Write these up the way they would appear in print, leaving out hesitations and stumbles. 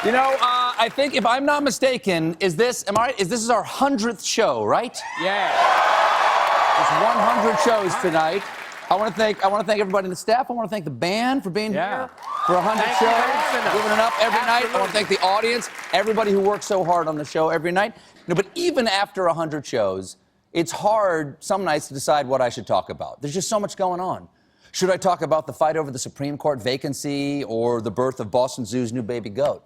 You know, I think if I'm not mistaken, is this our 100th show, right? Yeah. It's 100 shows tonight. I want to thank everybody in the staff. I want to thank the band for being here for 100 Thank you for having shows, us. giving it up every night. I Absolutely. want to thank the audience, everybody who works so hard on the show every night. You know, but even after 100 shows, it's hard some nights to decide what I should talk about. There's just so much going on. Should I talk about the fight over the Supreme Court vacancy or the birth of Boston Zoo's new baby goat?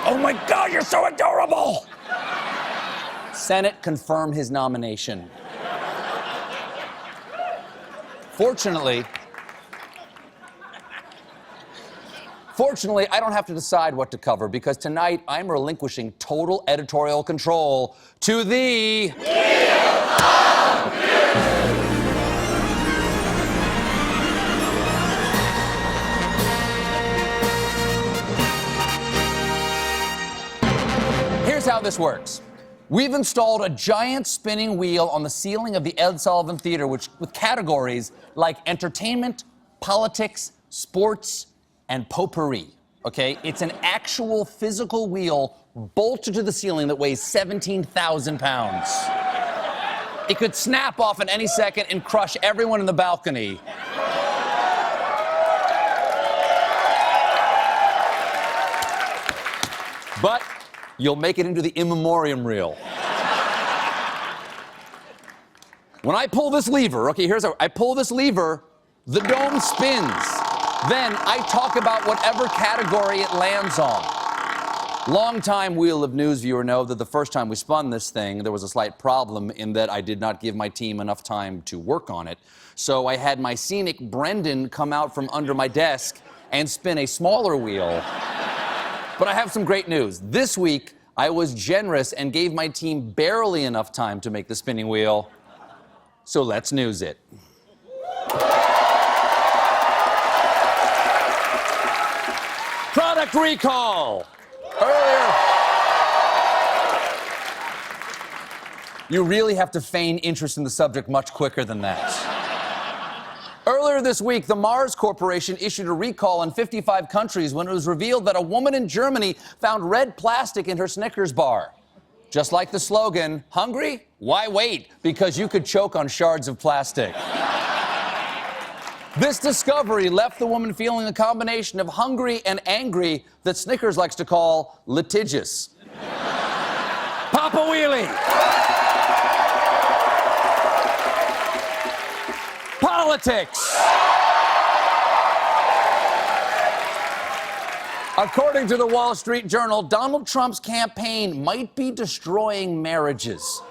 Oh my God, you're so adorable! Senate confirmed his nomination. Fortunately, I don't have to decide what to cover because tonight I'm relinquishing total editorial control to the... Here's how this works. We've installed a giant spinning wheel on the ceiling of the Ed Sullivan Theater, with categories like entertainment, politics, sports, and potpourri. Okay? It's an actual physical wheel bolted to the ceiling that weighs 17,000 pounds. It could snap off at any second and crush everyone in the balcony. But you'll make it into the in memoriam reel. When I pull this lever, okay, I pull this lever, the dome spins. Then I talk about whatever category it lands on. Longtime Wheel of News viewer know that the first time we spun this thing, there was a slight problem in that I did not give my team enough time to work on it. So I had my scenic Brendan come out from under my desk and spin a smaller wheel. But I have some great news. This week, I was generous and gave my team barely enough time to make the spinning wheel. So let's news it. Product recall. Earlier. You really have to feign interest in the subject much quicker than that. Earlier this week, the Mars Corporation issued a recall in 55 countries when it was revealed that a woman in Germany found red plastic in her Snickers bar. Just like the slogan, hungry? Why wait? Because you could choke on shards of plastic. This discovery left the woman feeling a combination of hungry and angry that Snickers likes to call litigious. Papa Wheelie! Politics! According to the Wall Street Journal, Donald Trump's campaign might be destroying marriages.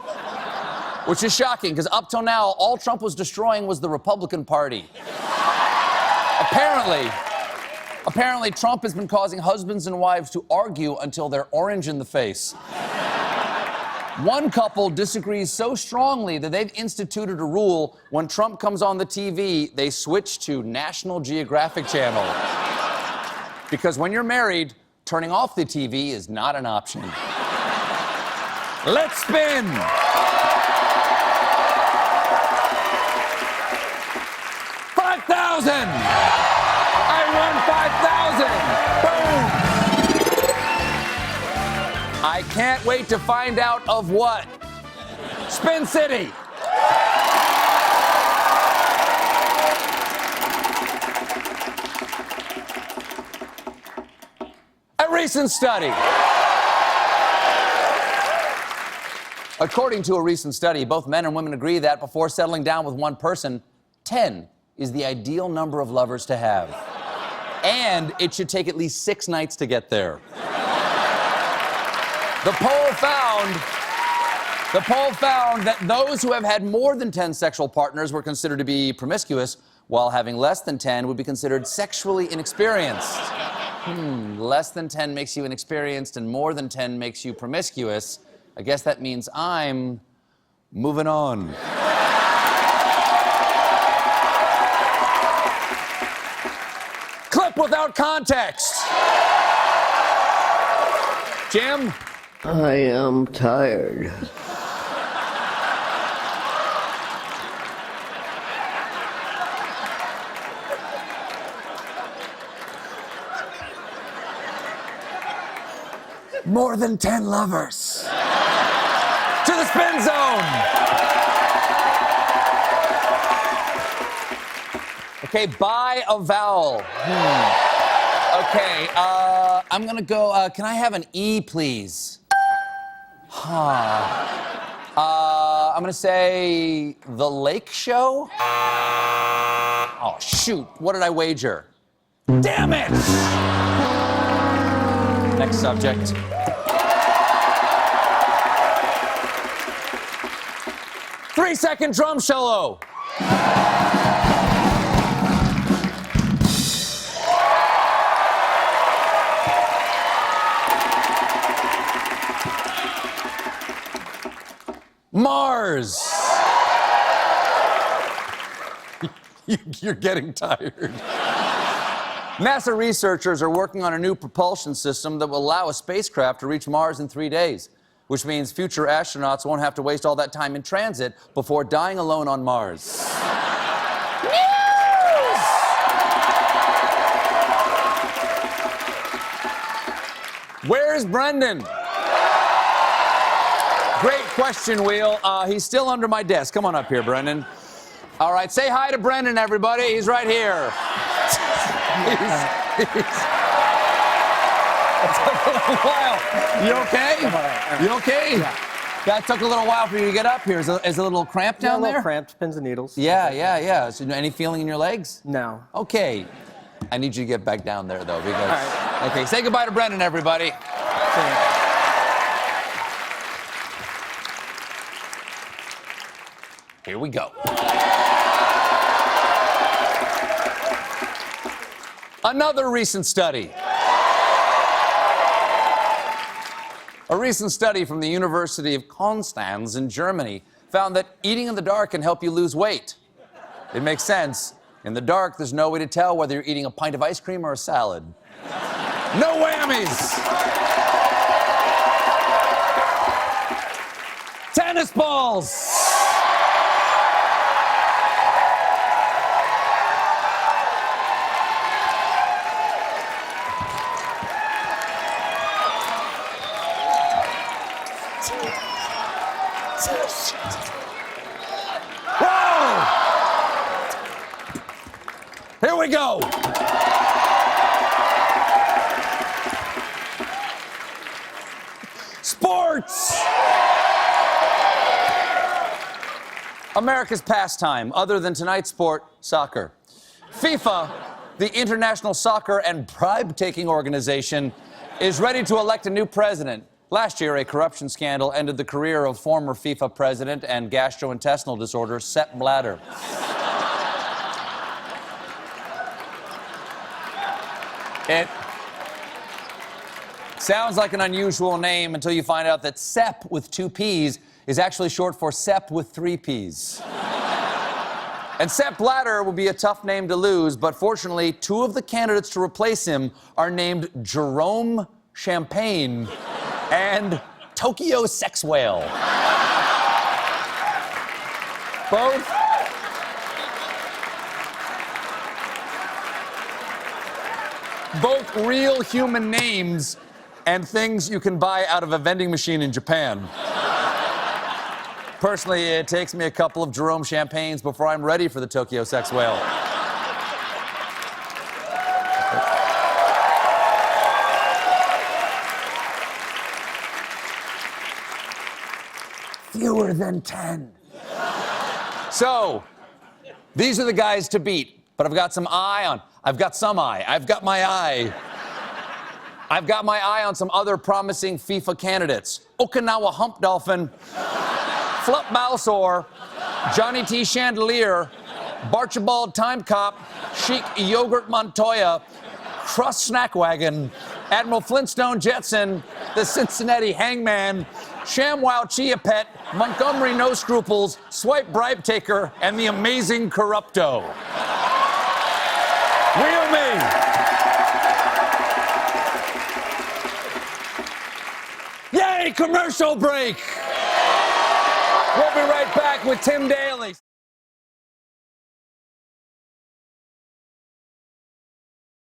Which is shocking, because up till now, all Trump was destroying was the Republican Party. Apparently, Trump has been causing husbands and wives to argue until they're orange in the face. One couple disagrees so strongly that they've instituted a rule: when Trump comes on the TV, they switch to National Geographic Channel. Because when you're married, turning off the TV is not an option. Let's spin! $5,000! I won $5,000! Boom! I can't wait to find out of what. Spin City! A recent study. According to a recent study, both men and women agree that before settling down with one person, 10 is the ideal number of lovers to have. And it should take at least 6 nights to get there. The poll found that those who have had more than 10 sexual partners were considered to be promiscuous, while having less than 10 would be considered sexually inexperienced. Less than 10 makes you inexperienced and more than 10 makes you promiscuous. I guess that means I'm moving on. Clip without context. Jim? I am tired. More than 10 lovers. To the spin zone. Okay, buy a vowel. Okay, I'm gonna go, can I have an E, please? I'm gonna say the Lake Show. Oh, shoot, what did I wager? Damn it! Next subject. Three-second drum solo. Mars. You're getting tired. NASA researchers are working on a new propulsion system that will allow a spacecraft to reach Mars in 3 days, which means future astronauts won't have to waste all that time in transit before dying alone on Mars. News! Where's Brendan? Great question, Wheel. He's still under my desk. Come on up here, Brendan. All right, say hi to Brendan, everybody. He's right here. It took a little while. You okay? You okay? Yeah. That took a little while for you to get up here. Is it a little cramped down there? A little cramped, pins and needles. Yeah. So any feeling in your legs? No. Okay. I need you to get back down there, though, because... All right. Okay, say goodbye to Brendan, everybody. Here we go. Another recent study. A recent study from the University of Konstanz in Germany found that eating in the dark can help you lose weight. It makes sense. In the dark, there's no way to tell whether you're eating a pint of ice cream or a salad. No whammies! Tennis balls! Whoa! Here we go. Sports. America's pastime, other than tonight's sport, soccer. FIFA, the international soccer and bribe-taking organization, is ready to elect a new president. Last year, a corruption scandal ended the career of former FIFA president and gastrointestinal disorder Sepp Blatter. It sounds like an unusual name until you find out that Sepp with 2 P's is actually short for Sepp with 3 P's. And Sepp Blatter will be a tough name to lose, but fortunately, 2 of the candidates to replace him are named Jerome Champagne and Tokyo Sex Whale. Both real human names and things you can buy out of a vending machine in Japan. Personally, it takes me a couple of Jerome Champagnes before I'm ready for the Tokyo Sex Whale. Fewer than 10. So, these are the guys to beat, but I've got some eye on. I've got my eye. I've got my eye on some other promising FIFA candidates. Okinawa Hump Dolphin, Flup Balsaur, Johnny T. Chandelier, Barchibald Time Cop, Chic Yogurt Montoya, Crust Snack Wagon, Admiral Flintstone Jetson, the Cincinnati Hangman, ShamWow Chia Pet, Montgomery No Scruples, Swipe Bribe Taker, and the Amazing Corrupto. Wheel me! Yay, commercial break! We'll be right back with Tim Dale.